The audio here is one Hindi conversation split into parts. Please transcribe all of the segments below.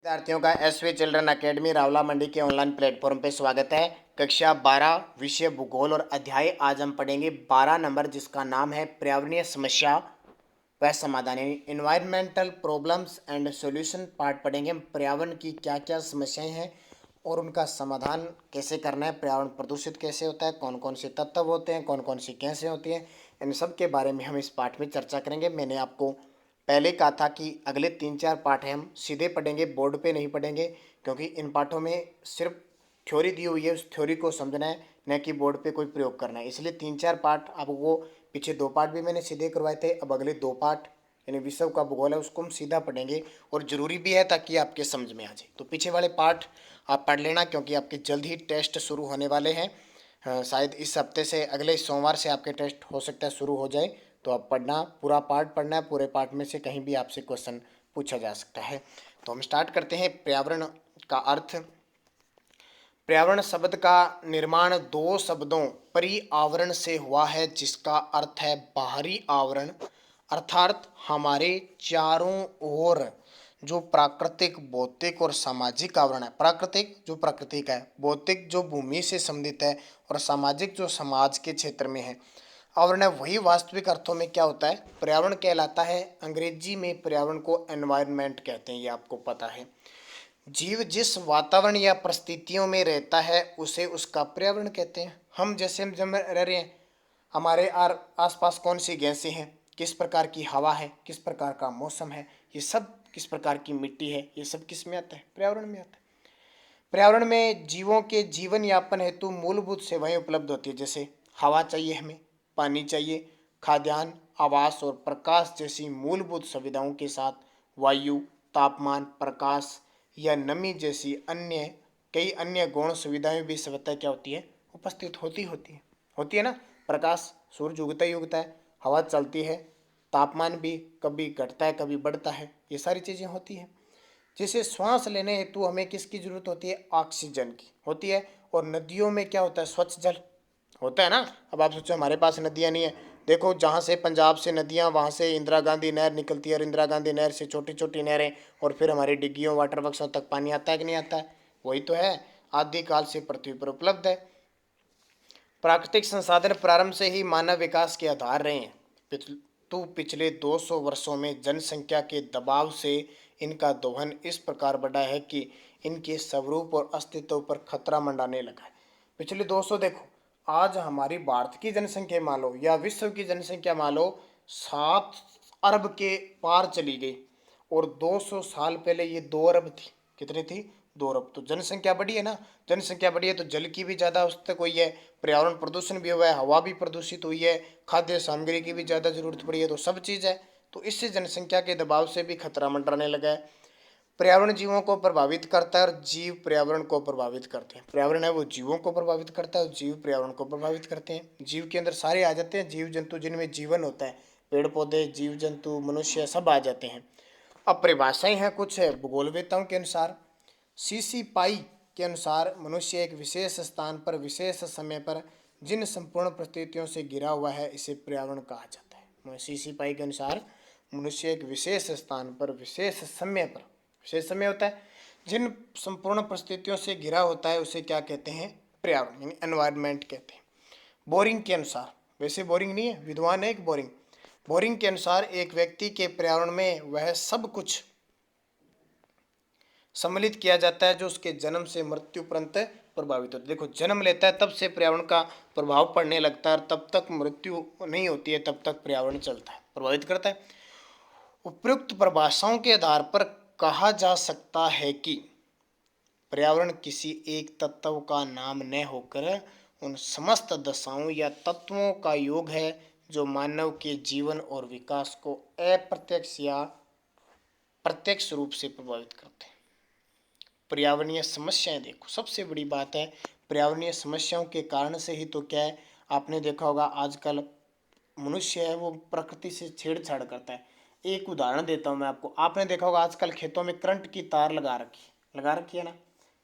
विद्यार्थियों का एसवी चिल्ड्रन अकेडमी रावला मंडी के ऑनलाइन प्लेटफॉर्म पे स्वागत है। कक्षा 12 विषय भूगोल और अध्याय आज हम पढ़ेंगे 12 नंबर, जिसका नाम है पर्यावरणीय समस्या व समाधान, यानी environmental problems and solution part पढ़ेंगे। हम पर्यावरण की क्या क्या समस्याएं हैं और उनका समाधान कैसे करना है, पर्यावरण प्रदूषित कैसे होता है, कौन कौन से तत्व होते हैं, कौन कौन सी गैसें होती हैं, इन सब के बारे में हम इस पाठ में चर्चा करेंगे। मैंने आपको पहले कहा था कि अगले 3-4 पाठ हैं हम सीधे पढ़ेंगे, बोर्ड पे नहीं पढ़ेंगे, क्योंकि इन पाठों में सिर्फ थ्योरी दी हुई है, उस थ्योरी को समझना है, न कि बोर्ड पे कोई प्रयोग करना है। इसलिए 3-4 पाठ आपको, पीछे 2 पाठ भी मैंने सीधे करवाए थे, अब अगले 2 पाठ यानी विषय का भूगोल है उसको हम सीधा पढ़ेंगे, और ज़रूरी भी है ताकि आपके समझ में आ जाए। तो पीछे वाले पाठ आप पढ़ लेना, क्योंकि आपके जल्द ही टेस्ट शुरू होने वाले हैं। शायद इस हफ्ते से, अगले सोमवार से आपके टेस्ट हो सकता है शुरू हो जाए। तो आप पढ़ना, पूरा पाठ पढ़ना है, पूरे पाठ में से कहीं भी आपसे क्वेश्चन पूछा जा सकता है। तो हम स्टार्ट करते हैं। पर्यावरण का अर्थ। पर्यावरण शब्द का निर्माण 2 शब्दों पर्यावरण से हुआ है, जिसका अर्थ है बाहरी आवरण, अर्थात हमारे चारों ओर जो प्राकृतिक, भौतिक और सामाजिक आवरण है। प्राकृतिक जो प्रकृति का है, भौतिक जो भूमि से संबंधित है, और सामाजिक जो समाज के क्षेत्र में है आवरण है, वही वास्तविक अर्थों में क्या होता है, पर्यावरण कहलाता है। अंग्रेजी में पर्यावरण को एनवायरनमेंट कहते हैं, ये आपको पता है। जीव जिस वातावरण या परिस्थितियों में रहता है उसे उसका पर्यावरण कहते हैं। हम जैसे हम जब रह रहे हैं, हमारे आसपास कौन सी गैसें हैं, किस प्रकार की हवा है, किस प्रकार का मौसम है, ये सब, किस प्रकार की मिट्टी है, ये सब किस में आता है, पर्यावरण में आता है। पर्यावरण में जीवों के जीवन यापन हेतु मूलभूत सेवाएं उपलब्ध होती है, जैसे हवा चाहिए हमें, पानी चाहिए, खाद्यान्न, आवास और प्रकाश जैसी मूलभूत सुविधाओं के साथ वायु, तापमान, प्रकाश या नमी जैसी कई अन्य गौण सुविधाएं भी स्वतः क्या होती है, उपस्थित होती है ना। प्रकाश, सूरज उगता ही उगता है, हवा चलती है, तापमान भी कभी घटता है कभी बढ़ता है, ये सारी चीज़ें होती हैं। जैसे श्वास लेने हेतु हमें किसकी जरूरत होती है, ऑक्सीजन की होती है। और नदियों में क्या होता है, स्वच्छ जल होता है ना। अब आप सोचो हमारे पास नदियाँ नहीं है, देखो जहाँ से पंजाब से नदियाँ, वहाँ से इंदिरा गांधी नहर निकलती है, और इंदिरा गांधी नहर से छोटी छोटी नहरें, और फिर हमारी डिग्गियों, वाटर वर्क्सों तक पानी आता है कि नहीं आता है। वही तो है, आदिकाल से पृथ्वी पर उपलब्ध है। प्राकृतिक संसाधन प्रारंभ से ही मानव विकास के आधार रहे हैं, तो पिछले 200 वर्षों में जनसंख्या के दबाव से इनका दोहन इस प्रकार बढ़ा है कि इनके स्वरूप और अस्तित्व पर खतरा मंडाने लगा है। पिछले 200, देखो आज हमारी भारत की जनसंख्या मान लो, या विश्व की जनसंख्या मान लो, 7 अरब के पार चली गई, और 200 साल पहले ये 2 अरब थी। कितनी थी, 2 अरब। तो जनसंख्या बढ़ी है ना, जनसंख्या बढ़ी है तो जल की भी ज़्यादा उस तक हुई है, पर्यावरण प्रदूषण भी हुआ है, हवा भी प्रदूषित हुई है, खाद्य सामग्री की भी ज़्यादा जरूरत पड़ी है, तो सब चीज़ है। तो इससे जनसंख्या के दबाव से भी खतरा मंडराने लगा है। पर्यावरण जीवों को प्रभावित करता है और जीव पर्यावरण को प्रभावित करते हैं। पर्यावरण है वो जीवों को प्रभावित करता है और जीव पर्यावरण को प्रभावित करते हैं। जीव के अंदर सारे आ जाते हैं, जीव जंतु जिनमें जीवन होता है, पेड़ पौधे, जीव जंतु, मनुष्य, सब आ जाते हैं। अब परिभाषाएं हैं कुछ भूगोलवेत्ताओं के अनुसार। सीसी पाई के अनुसार मनुष्य एक विशेष स्थान पर विशेष समय पर जिन संपूर्ण परिस्थितियों से घिरा हुआ है, इसे पर्यावरण कहा जाता है। सीसी पाई के अनुसार मनुष्य एक विशेष स्थान पर विशेष समय पर, विशेष समय होता है, जिन संपूर्ण परिस्थितियों से घिरा होता है, उसे क्या कहते हैं, पर्यावरण, यानी एनवायरनमेंट कहते हैं। बोरिंग के अनुसार, वैसे बोरिंग नहीं है, विद्वान है एक बोरिंग। बोरिंग के अनुसार एक व्यक्ति के पर्यावरण में वह सब कुछ सम्मिलित किया जाता है जो उसके जन्म से मृत्यु पर्यंत प्रभावित होता है। देखो जन्म लेता है तब से पर्यावरण का प्रभाव पड़ने लगता है, और तब तक मृत्यु नहीं होती है तब तक पर्यावरण चलता है, प्रभावित करता है। उपयुक्त परिभाषाओं के आधार पर कहा जा सकता है कि पर्यावरण किसी एक तत्व का नाम न होकर उन समस्त दशाओं या तत्वों का योग है जो मानव के जीवन और विकास को अप्रत्यक्ष या प्रत्यक्ष रूप से प्रभावित करते हैं। पर्यावरणीय समस्याएं, देखो सबसे बड़ी बात है, पर्यावरणीय समस्याओं के कारण से ही तो क्या है, आपने देखा होगा आजकल मनुष्य है वो प्रकृति से छेड़छाड़ करता है। एक उदाहरण देता हूँ मैं आपको, आपने देखा होगा आजकल खेतों में करंट की तार लगा रखी है ना।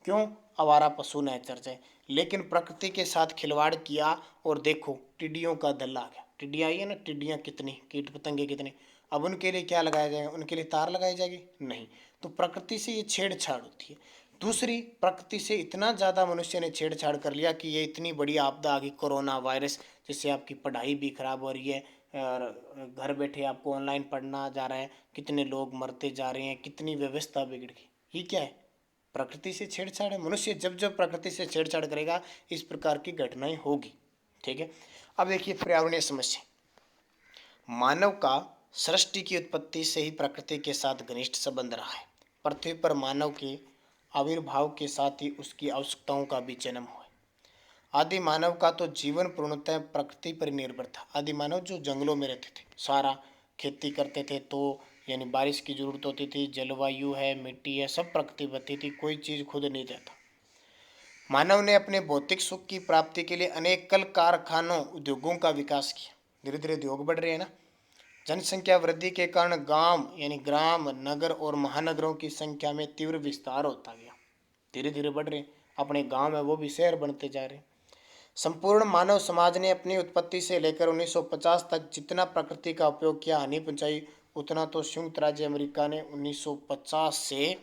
क्यों, आवारा पशु न चर जाए। लेकिन प्रकृति के साथ खिलवाड़ किया और देखो टिड्डियों का दल आ गया, टिड्डियाँ आई है ना, टिड्डियाँ कितनी, कीट पतंगे कितने। अब उनके लिए क्या लगाया जाएगा, उनके लिए तार लगाई जाएगी, नहीं। तो प्रकृति से ये छेड़छाड़ होती है। दूसरी, प्रकृति से इतना ज़्यादा मनुष्य ने छेड़छाड़ कर लिया कि ये इतनी बड़ी आपदा आ गई कोरोना वायरस, जिससे आपकी पढ़ाई भी खराब हो रही है और घर बैठे आपको ऑनलाइन पढ़ना जा रहा है, कितने लोग मरते जा रहे हैं, कितनी व्यवस्था बिगड़ गई। ये क्या है? प्रकृति से छेड़छाड़ है। मनुष्य जब जब प्रकृति से छेड़छाड़ करेगा इस प्रकार की घटनाएं होगी। ठीक है। अब देखिए पर्यावरणीय समस्या। मानव का सृष्टि की उत्पत्ति से ही प्रकृति के साथ घनिष्ठ संबंध रहा है। पृथ्वी पर मानव के आविर्भाव के साथ ही उसकी आवश्यकताओं का भी जन्म हुआ। आदि मानव का तो जीवन पूर्णतः प्रकृति पर निर्भर था। आदि मानव जो जंगलों में रहते थे, सारा खेती करते थे, तो यानी बारिश की जरूरत होती थी, जलवायु है, मिट्टी है, सब प्रकृति बनती थी, कोई चीज़ खुद नहीं देता। मानव ने अपने भौतिक सुख की प्राप्ति के लिए अनेक कल कारखानों उद्योगों का विकास किया। धीरे धीरे उद्योग बढ़ रहे हैं ना। जनसंख्या वृद्धि के कारण गांव यानी ग्राम, नगर और महानगरों की संख्या में तीव्र विस्तार होता गया। धीरे धीरे बढ़ रहे हैं। अपने गांव है वो भी शहर बनते जा रहे हैं। संपूर्ण मानव समाज ने अपनी उत्पत्ति से लेकर 1950 तक जितना प्रकृति का उपयोग किया, हानि पहुंचाई, उतना तो संयुक्त राज्य अमेरिका ने 1950 से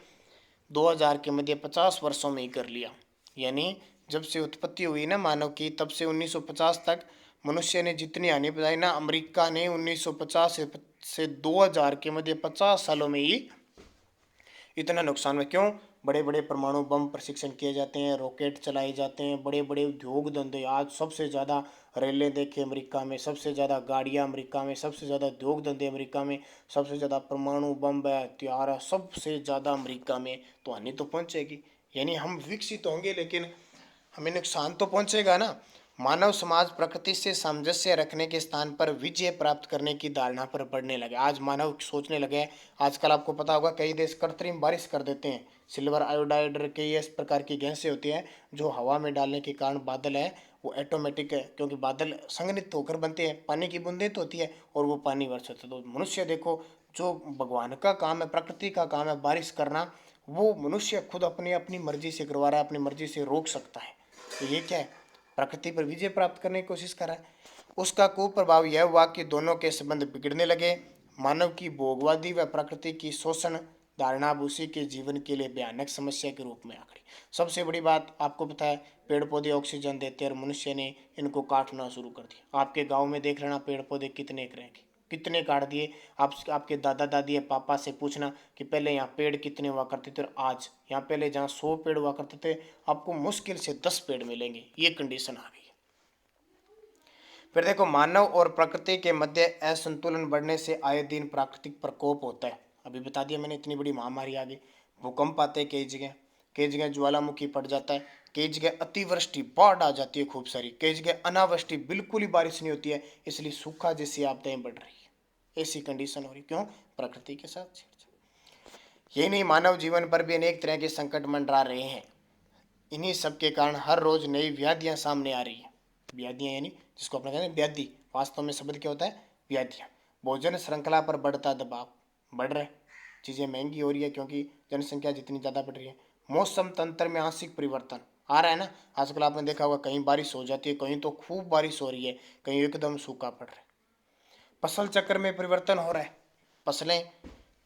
2000 के मध्य 50 वर्षों में ही कर लिया। यानी जब से उत्पत्ति हुई ना मानव की, तब से 1950 तक मनुष्य ने जितनी हानि पहुंचाई ना, अमेरिका ने 1950 से 2000 के मध्य 50 सालों में ही इतना नुकसान हुआ। क्यों? बड़े बड़े परमाणु बम प्रशिक्षण किए जाते हैं, रॉकेट चलाए जाते हैं, बड़े बड़े उद्योग धंधे। आज सबसे ज़्यादा रेलें देखे अमेरिका में, सबसे ज़्यादा गाड़ियाँ अमेरिका में, सबसे ज़्यादा उद्योग धंधे अमेरिका में, सबसे ज़्यादा परमाणु बम है, हथियार है, सबसे ज़्यादा अमेरिका में। तो हानि तो पहुँचेगी। यानी हम विकसित होंगे लेकिन हमें नुकसान तो पहुँचेगा ना। मानव समाज प्रकृति से सामंजस्य रखने के स्थान पर विजय प्राप्त करने की धारणा पर बढ़ने लगे। आज मानव सोचने लगे, आजकल आपको पता होगा कई देश कृत्रिम बारिश कर देते हैं। सिल्वर आयोडाइड कई इस प्रकार की गैसें होती हैं जो हवा में डालने के कारण बादल है वो ऑटोमेटिक है, क्योंकि बादल संघनित होकर बनते हैं, पानी की बूंदें तो होती है और वो पानी वर्षित होता है। तो मनुष्य देखो, जो भगवान का काम है, प्रकृति का काम है बारिश करना, वो मनुष्य खुद अपनी अपनी मर्जी से करवा रहा है, अपनी मर्जी से रोक सकता है। तो ये क्या है? प्रकृति पर विजय प्राप्त करने की कोशिश कर रहा है। उसका कुप्रभाव यह हुआ कि दोनों के संबंध बिगड़ने लगे। मानव की भोगवादी व प्रकृति की शोषण धारणा अब उसी के जीवन के लिए भयानक समस्या के रूप में आ खड़ी। सबसे बड़ी बात आपको पता है, पेड़ पौधे ऑक्सीजन देते हैं और मनुष्य ने इनको काटना शुरू कर दिया। आपके गांव में देख लेना पेड़ पौधे कितने रहेंगे, कितने काट दिए। आप आपके दादा दादी या पापा से पूछना कि पहले यहाँ पेड़ कितने हुआ करते थे और आज यहाँ, पहले जहाँ 100 पेड़ हुआ करते थे आपको मुश्किल से 10 पेड़ मिलेंगे। ये कंडीशन आ गई। फिर देखो, मानव और प्रकृति के मध्य असंतुलन बढ़ने से आए दिन प्राकृतिक प्रकोप होता है। अभी बता दिया मैंने, इतनी बड़ी महामारी आ गई। भूकंप आते हैं कई जगह ज्वालामुखी पड़ जाता है, कई जगह अतिवृष्टि बाढ़ आ जाती है खूब सारी, कई जगह अनावृष्टि बिल्कुल ही बारिश नहीं होती है, इसलिए सूखा जैसी आपदाएं बढ़ रही है। ऐसी कंडीशन हो रही, क्यों? प्रकृति के साथ छेड़छाड़। यही नहीं, मानव जीवन पर भी अनेक तरह के संकट मंडरा रहे हैं। इन्हीं सब के कारण हर रोज नई व्याधियां सामने आ रही हैं। व्याधियां यानी जिसको अपना कहते हैं व्याधि, वास्तव में शब्द क्या होता है? व्याधियां। भोजन श्रृंखला पर बढ़ता दबाव, बढ़ रहा है, चीज़ें महंगी हो रही है क्योंकि जनसंख्या जितनी ज़्यादा बढ़ रही है। मौसम तंत्र में आंशिक परिवर्तन आ रहा है ना। आजकल आपने देखा होगा कहीं बारिश हो जाती है, कहीं तो खूब बारिश हो रही है, कहीं एकदम सूखा पड़ रहा है। फसल चक्र में परिवर्तन हो रहा है। फसलें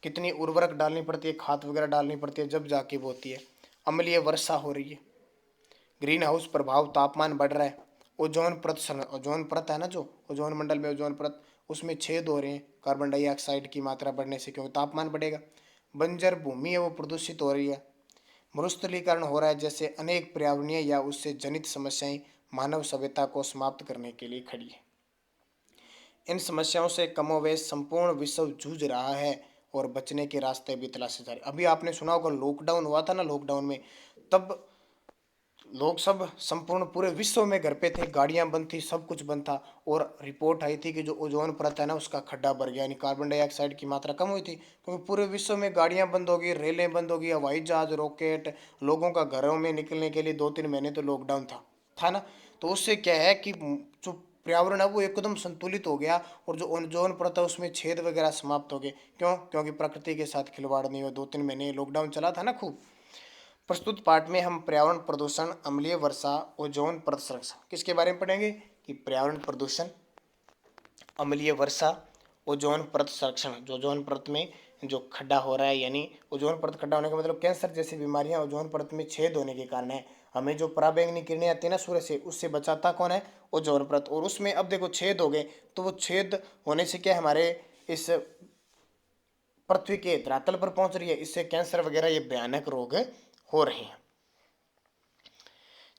कितनी उर्वरक डालनी पड़ती है, खाद वगैरह डालनी पड़ती है, जब जाके वो होती है। अम्लीय वर्षा हो रही है। ग्रीन हाउस प्रभाव, तापमान बढ़ रहा है। ओजोन परत, ओजोन परत है ना, जो ओजोन मंडल में ओजोन परत, उसमें छेद हो रहे हैं कार्बन डाइऑक्साइड की मात्रा बढ़ने से, क्योंकि तापमान बढ़ेगा। बंजर भूमि है वो प्रदूषित हो रही है। मरुस्थलीकरण हो रहा है। जैसे अनेक पर्यावरणीय या उससे जनित समस्याएं मानव सभ्यता को समाप्त करने के लिए खड़ी है। इन समस्याओं से कमोवेश संपूर्ण विश्व जूझ रहा है और बचने के रास्ते भी तलाशे जा रहे। अभी आपने सुना होगा लॉकडाउन हुआ था ना, लॉकडाउन में तब लोग सब संपूर्ण पूरे विश्व में घर पे थे, गाड़ियां बंद थी, सब कुछ बंद था, और रिपोर्ट आई थी कि जो ओजोन परत है ना उसका खड्डा भर गया, यानी कार्बन डाइऑक्साइड की मात्रा कम हुई थी, क्योंकि पूरे विश्व में गाड़ियां बंद हो गई, रेलें बंद हो गई, हवाई जहाज, रॉकेट, लोगों का घरों में निकलने के लिए 2-3 महीने तो लॉकडाउन था ना। तो उससे क्या है कि जो पर्यावरण है वो एकदम संतुलित हो गया, और जो ओजोन परत है उसमें छेद वगैरह समाप्त हो गए। क्यों? क्योंकि प्रकृति के साथ खिलवाड़ नहीं हुआ। 2-3 महीने लॉकडाउन चला था ना खूब। प्रस्तुत पाठ में हम पर्यावरण प्रदूषण, अम्लीय वर्षा, ओजोन परत संरक्षण किसके बारे में पढ़ेंगे? कि पर्यावरण प्रदूषण, अम्लीय वर्षा, ओजोन परत संरक्षण, जो ओजोन परत में जो खड्डा हो रहा है, यानी ओजोन परत खड्डा होने का मतलब कैंसर जैसी बीमारियां ओजोन परत में छेद होने के कारण है। हमें जो पराबैंगनी किरणें आती है ना सूर्य से, उससे बचाता कौन है? ओजोन परत। और उसमें अब देखो छेद हो गए, तो वो छेद होने से क्या हमारे इस पृथ्वी के धरातल पर पहुंच रही है, इससे कैंसर वगैरह ये भयानक रोग हो रहे हैं।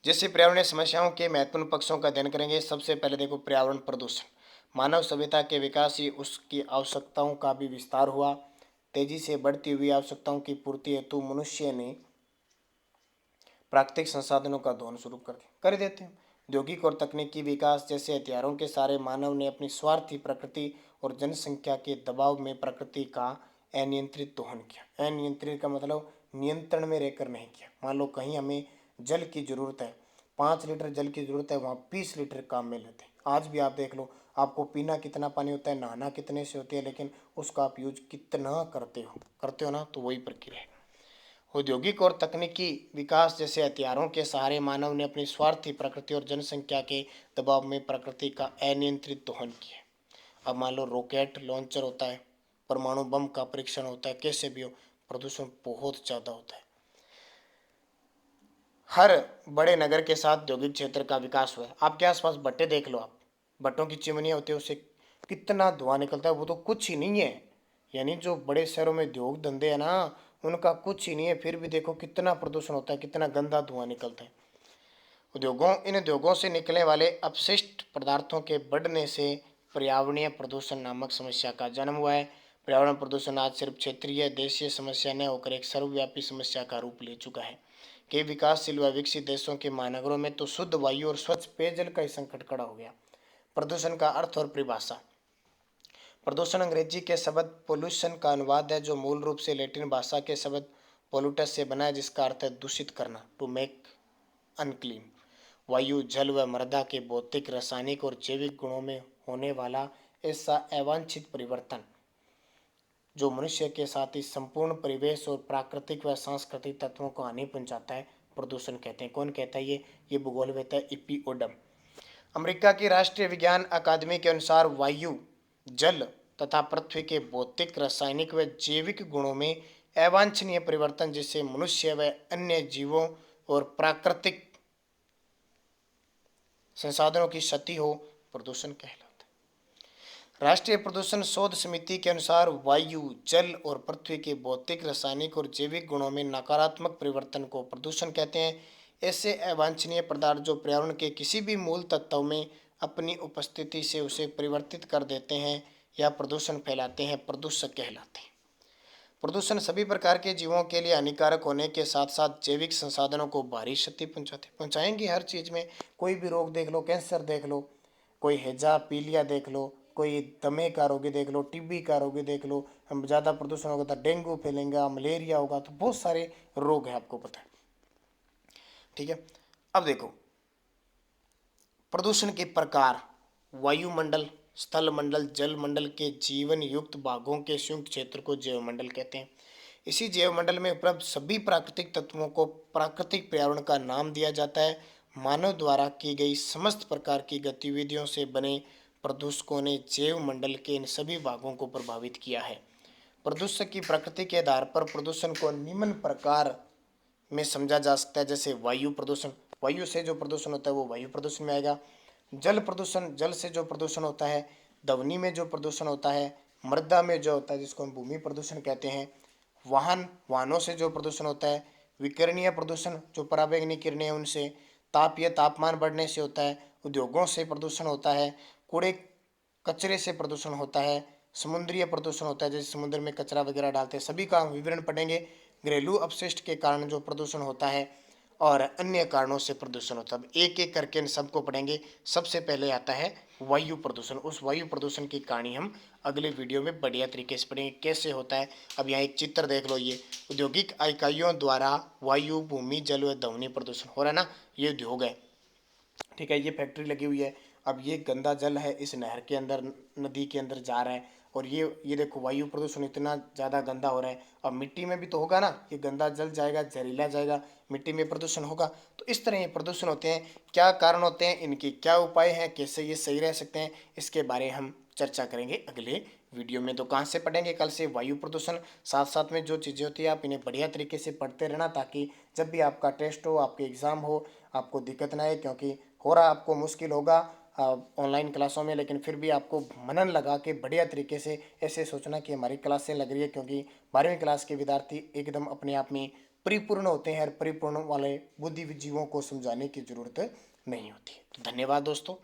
जैसे पर्यावरणीय समस्याओं के महत्वपूर्ण पक्षों का अध्ययन करेंगे। सबसे पहले देखो पर्यावरण प्रदूषण। मानव सभ्यता के विकास ही उसकी आवश्यकताओं का भी विस्तार हुआ। तेजी से बढ़ती हुई आवश्यकताओं की पूर्ति हेतु मनुष्य ने प्राकृतिक संसाधनों का दोहन शुरू कर देते हैं। औद्योगिक और तकनीकी विकास जैसे हथियारों के सारे मानव ने अपनी स्वार्थी प्रकृति और जनसंख्या के दबाव में प्रकृति का अनियंत्रित दोहन किया। अनियंत्रित का मतलब नियंत्रण में रहकर नहीं किया। मान लो कहीं हमें जल की जरूरत है, 5 लीटर जल की जरूरत है, वहाँ 20 लीटर काम में लेते हैं। आज भी आप देख लो, आपको पीना कितना पानी होता है, नहाना कितने से होती है, लेकिन उसका आप यूज कितना करते हो ना, तो वही प्रक्रिया है। औद्योगिक और तकनीकी विकास जैसे हथियारों के सहारे मानव ने अपनी स्वार्थी प्रकृति और जनसंख्या के दबाव में प्रकृति का अनियंत्रित दोहन किया। अब मान लो रॉकेट लॉन्चर होता है, परमाणु बम का परीक्षण होता है, कैसे भी हो, प्रदूषण बहुत ज़्यादा होता है। हर बड़े नगर के साथ औद्योगिक क्षेत्र का विकास हुआ है। आपके आसपास भट्टे देख लो, आप भट्टों की चिमनियाँ होती है, उससे कितना धुआं निकलता है, वो तो कुछ ही नहीं है। यानी जो बड़े शहरों में उद्योग धंधे हैं ना, उनका कुछ ही नहीं है, फिर भी देखो कितना प्रदूषण होता है, कितना गंदा धुआं निकलता है। इन उद्योगों से निकलने वाले अपशिष्ट पदार्थों के बढ़ने से पर्यावरणीय प्रदूषण नामक समस्या का जन्म हुआ है। पर्यावरण प्रदूषण आज सिर्फ क्षेत्रीय देशीय समस्या न होकर एक सर्वव्यापी समस्या का रूप ले चुका है। कई विकासशील व विकसित देशों के महानगरों में तो शुद्ध वायु और स्वच्छ पेयजल का ही संकट खड़ा हो गया। प्रदूषण का अर्थ और परिभाषा। प्रदूषण अंग्रेजी के शब्द पोल्यूशन का अनुवाद है, जो मूल रूप से लैटिन भाषा के शब्द पोल्यूटस से बना है, जिसका अर्थ है दूषित करना, टू मेक अनक्लीन। वायु, जल व मृदा के भौतिक, रासायनिक और जैविक गुणों में होने वाला ऐसा अवांछित परिवर्तन जो मनुष्य के साथ ही संपूर्ण परिवेश और प्राकृतिक व सांस्कृतिक तत्वों को हानि पहुंचाता है, प्रदूषण कहते हैं। कौन कहता है ये भूगोलवेत्ता है ईपी ओडम। अमेरिका की राष्ट्रीय विज्ञान अकादमी के अनुसार वायु, जल तथा पृथ्वी के भौतिक, रासायनिक व जैविक गुणों में अवांछनीय परिवर्तन जिससे मनुष्य व अन्य जीवों और प्राकृतिक संसाधनों की क्षति हो, प्रदूषण कहलाता है। राष्ट्रीय प्रदूषण शोध समिति के अनुसार वायु, जल और पृथ्वी के भौतिक, रासायनिक और जैविक गुणों में नकारात्मक परिवर्तन को प्रदूषण कहते हैं। ऐसे अवांछनीय पदार्थ जो पर्यावरण के किसी भी मूल तत्व में अपनी उपस्थिति से उसे परिवर्तित कर देते हैं या प्रदूषण फैलाते हैं, प्रदूषक कहलाते हैं। प्रदूषण सभी प्रकार के जीवों के लिए हानिकारक होने के साथ साथ जैविक संसाधनों को भारी क्षति पहुंचाएंगे। हर चीज़ में कोई भी रोग देख लो, कैंसर देख लो, कोई हैजा पीलिया देख लो, कोई दमे का रोगी देख लो, टीबी का रोगी देख लो। हम ज़्यादा प्रदूषण होगा तो डेंगू फैलेगा, मलेरिया होगा, तो बहुत सारे रोग हैं, आपको पता है। ठीक है, अब देखो प्रदूषण के प्रकार। वायुमंडल, स्थल मंडल, जल मंडल के जीवन युक्त भागों के संयुक्त क्षेत्र को जैवमंडल कहते हैं। इसी जैवमंडल में उपलब्ध सभी प्राकृतिक तत्वों को प्राकृतिक पर्यावरण का नाम दिया जाता है। मानव द्वारा की गई समस्त प्रकार की गतिविधियों से बने प्रदूषकों ने जैवमंडल के इन सभी भागों को प्रभावित किया है। प्रदूषक की प्रकृति के आधार पर प्रदूषण को निम्न प्रकार में समझा जा सकता है। जैसे वायु प्रदूषण, वायु से जो प्रदूषण होता है वो वायु प्रदूषण में आएगा। जल प्रदूषण, जल से जो प्रदूषण होता है। ध्वनि में जो प्रदूषण होता है। मृदा में जो होता है, जिसको हम भूमि प्रदूषण कहते हैं। वाहनों से जो प्रदूषण होता है। विकिरणीय प्रदूषण, जो पराबैंगनी किरणें हैं उनसे। ताप या तापमान बढ़ने से होता है। उद्योगों से प्रदूषण होता है। कूड़े कचरे से प्रदूषण होता है। समुद्रीय प्रदूषण होता है, जैसे समुद्र में कचरा वगैरह डालते हैं, सभी का विवरण पढ़ेंगे। घरेलू अपशिष्ट के कारण जो प्रदूषण होता है और अन्य कारणों से प्रदूषण होता है। अब एक एक करके इन सबको पढ़ेंगे। सबसे पहले आता है वायु प्रदूषण। उस वायु प्रदूषण की कहानी हम अगले वीडियो में बढ़िया तरीके से पढ़ेंगे, कैसे होता है। अब यहाँ एक चित्र देख लो, ये औद्योगिक इकाइयों द्वारा वायु, भूमि, जल व ध्वनि प्रदूषण हो रहा है ना, ये उद्योग है। ठीक है, ये फैक्ट्री लगी हुई है। अब ये गंदा जल है, इस नहर के अंदर, नदी के अंदर जा रहा है, और ये देखो वायु प्रदूषण इतना ज़्यादा गंदा हो रहा है। अब मिट्टी में भी तो होगा ना, ये गंदा जल जाएगा, जहरीला जाएगा, मिट्टी में प्रदूषण होगा। तो इस तरह ये प्रदूषण होते हैं। क्या कारण होते हैं इनके, क्या उपाय हैं, कैसे ये सही रह सकते हैं, इसके बारे हम चर्चा करेंगे अगले वीडियो में। तो कहाँ से पढ़ेंगे? कल से वायु प्रदूषण। साथ साथ में जो चीज़ें होती है आप इन्हें बढ़िया तरीके से पढ़ते रहना, ताकि जब भी आपका टेस्ट हो, आपके एग्ज़ाम हो, आपको दिक्कत ना आए। क्योंकि हो रहा आपको मुश्किल होगा ऑनलाइन क्लासों में, लेकिन फिर भी आपको मनन लगा के बढ़िया तरीके से ऐसे सोचना कि हमारी क्लासें लग रही है। क्योंकि 12वीं क्लास के विद्यार्थी एकदम अपने आप में परिपूर्ण होते हैं और परिपूर्ण वाले बुद्धिजीवों को समझाने की जरूरत नहीं होती है। तो धन्यवाद दोस्तों।